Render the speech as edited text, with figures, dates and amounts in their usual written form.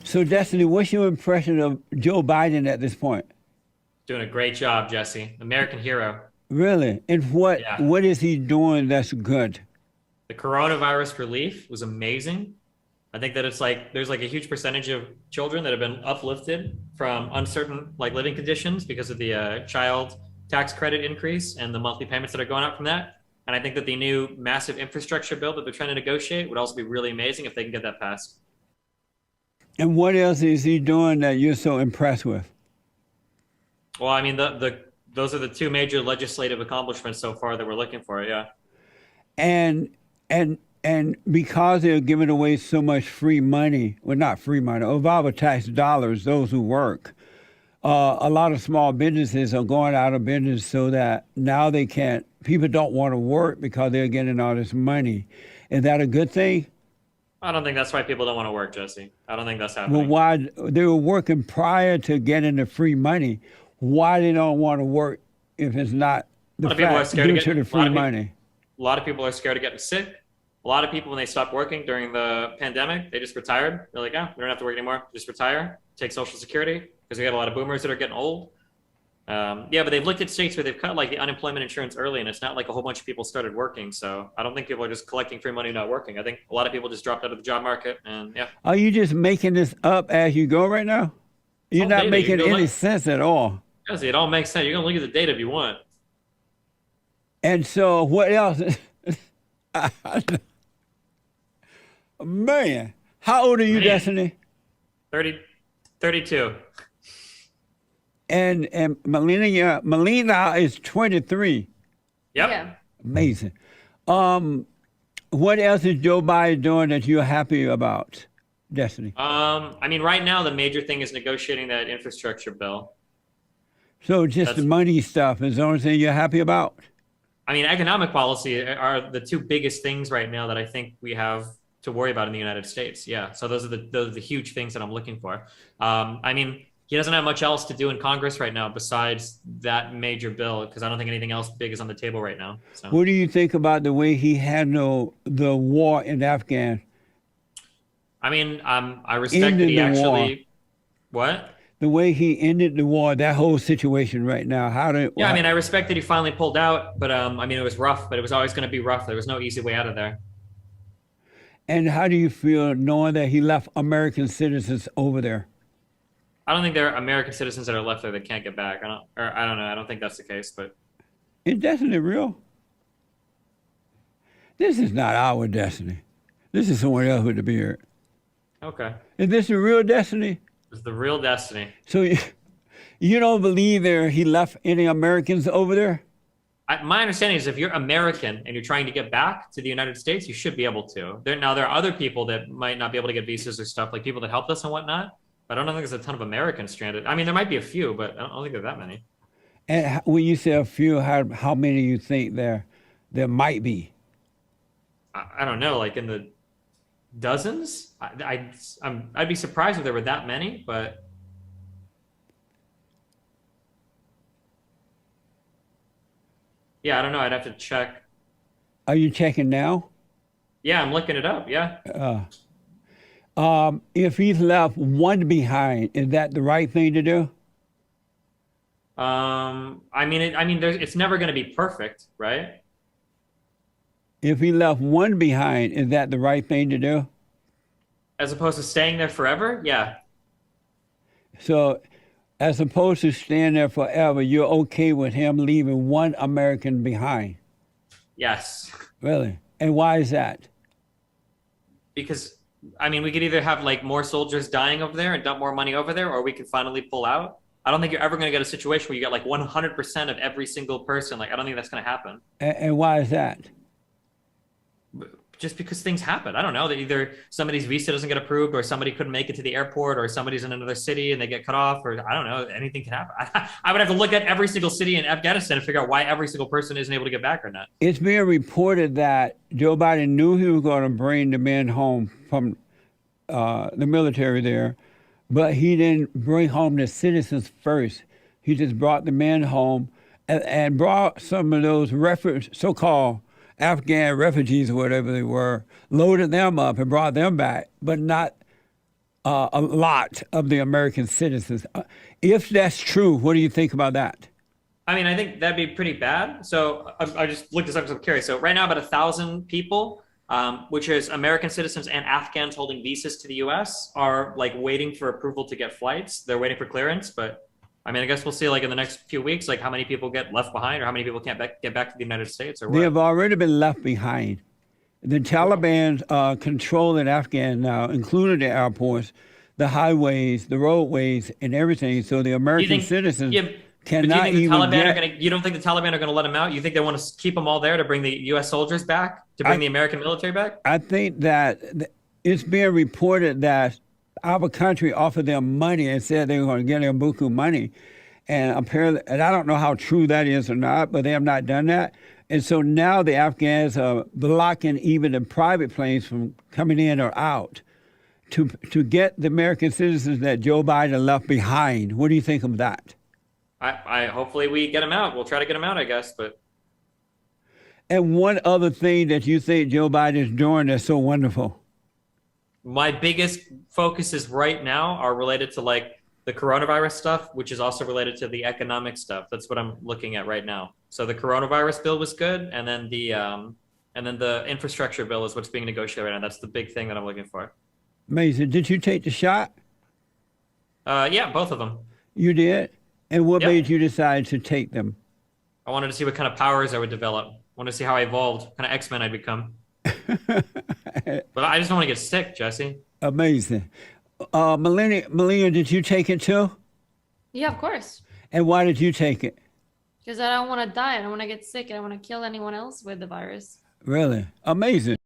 So, Destiny, what's your impression of Joe Biden at this point? Doing a great job, Jesse. American hero. Really? And what Yeah. what is he doing that's good? The coronavirus relief was amazing. I think that it's like there's like a huge percentage of children that have been uplifted from uncertain like living conditions because of the child tax credit increase and the monthly payments that are going out from that. And I think that the new massive infrastructure bill that they're trying to negotiate would also be really amazing if they can get that passed. And what else is he doing that you're so impressed with? Well, I mean the those are the two major legislative accomplishments so far that we're looking for. Yeah. And and because they're giving away so much free money, well, not free money, of our tax dollars, those who work, a lot of small businesses are going out of business so that now they can't, people don't want to work because they're getting all this money. Is that a good thing? I don't think that's why people don't want to work, Jesse. I don't think that's Well, happening. why they were working prior to getting the free money? Why they don't want to work if it's not A the lot of people are fact scared to due get to the a lot free of people, money? a lot of people are scared of getting sick. A lot of people, when they stopped working during the pandemic, they just retired. They're like, we don't have to work anymore. Just retire, take Social Security, because we got a lot of boomers that are getting old. Yeah, but they've looked at states where they've cut like the unemployment insurance early, and it's not like a whole bunch of people started working. So I don't think people are just collecting free money, not working. I think a lot of people just dropped out of the job market, and yeah, Are you just making this up as you go right now? it's You're all not data. You can making go any look. sense at all. Jesse, it all makes sense. You can look at the data if you want. And so what else? Man, how old are you, Man, Destiny? 30, 32. And Melina is 23. Yep. Yeah. Amazing. What else is Joe Biden doing that you're happy about, Destiny? I mean, right now the major thing is negotiating that infrastructure bill. So just the That's money stuff is the only thing you're happy about? I mean, economic policy are the two biggest things right now that I think we have to worry about in the United States. Yeah. So those are the huge things that I'm looking for. I mean, he doesn't have much else to do in Congress right now besides that major bill because I don't think anything else big is on the table right now. So What do you think about the way he handled the war in Afghan, I mean, I respect that ending he the war? actually what? The way he ended the war, that whole situation right now, how did, Yeah, I mean, I respect that he finally pulled out, but I mean, it was rough, but it was always going to be rough. There was no easy way out of there. and how do you feel knowing that he left American citizens over there? I don't think there are American citizens that are left there that can't get back. I don't know. I don't think that's the case, but Is destiny real? This is not our destiny. This is someone else with the beard. okay. Is this the real destiny? It's the real destiny. So you don't believe there he left any Americans over there? My understanding is if you're American and you're trying to get back to the United States, you should be able to. There are other people that might not be able to get visas or stuff, like people that helped us and whatnot. But I don't think there's a ton of Americans stranded. I mean, there might be a few, but I don't think there are that many. And when you say a few, how many you think there might be? I don't know, like in the dozens. I'd be surprised if there were that many, but yeah, I don't know. I'd have to check. Are you checking now? Yeah, I'm looking it up. Yeah. If he's left one behind, is that the right thing to do? It's never going to be perfect, right? If he left one behind, is that the right thing to do? As opposed to staying there forever. Yeah. So, as opposed to staying there forever, you're okay with him leaving one American behind? Yes. Really? And why is that? Because I mean, we could either have like more soldiers dying over there and dump more money over there, or we could finally pull out. I don't think you're ever going to get a situation where you get like 100% of every single person. Like, I don't think that's going to happen. And why is that? Just because things happen. I don't know that either somebody's visa doesn't get approved or somebody couldn't make it to the airport or somebody's in another city and they get cut off or I don't know. Anything can happen. I would have to look at every single city in Afghanistan to figure out why every single person isn't able to get back or not. It's being reported that Joe Biden knew he was going to bring the men home from the military there, but he didn't bring home the citizens first. He just brought the men home and brought some of those so-called Afghan refugees or whatever they were, loaded them up and brought them back, but not a lot of the American citizens. If that's true, what do you think about that? I mean, I think that'd be pretty bad. So I just looked this up because I'm curious. So right now, about 1,000 people, which is American citizens and Afghans holding visas to the U.S., are like waiting for approval to get flights. They're waiting for clearance, but I mean, I guess we'll see like in the next few weeks, like how many people get left behind or how many people can't get back to the United States or They what. have already been left behind. The Taliban controlling Afghan now, including the airports, the highways, the roadways, and everything. So the Do you American think, citizens yeah, but do you cannot think the even Taliban are get. going to, you don't think the Taliban are going to let them out? You think they want to keep them all there to bring the U.S. soldiers back, to bring the American military back? I think that it's being reported that our country offered them money and said they were going to get them buku money. And apparently, and I don't know how true that is or not, but they have not done that. And so now the Afghans are blocking even the private planes from coming in or out to get the American citizens that Joe Biden left behind. What do you think of that? I hopefully we get them out. We'll try to get them out, I guess. But And one other thing that you think Joe Biden is doing that's so wonderful. my biggest focuses right now are related to like the coronavirus stuff, which is also related to the economic stuff. That's what I'm looking at right now. So the coronavirus bill was good, and then the infrastructure bill is what's being negotiated right now. That's the big thing that I'm looking for. Amazing. Did you take the shot? Yeah, both of them. You did? And what Yep. made you decide to take them? I wanted to see what kind of powers I would develop. I wanted to see how I evolved, what kind of X-Men I'd become. But I just don't want to get sick, Jesse. Amazing. Melina, did you take it too? Yeah, of course. And why did you take it? Because I don't want to die. I don't want to get sick. I don't want to kill anyone else with the virus. Really? Amazing.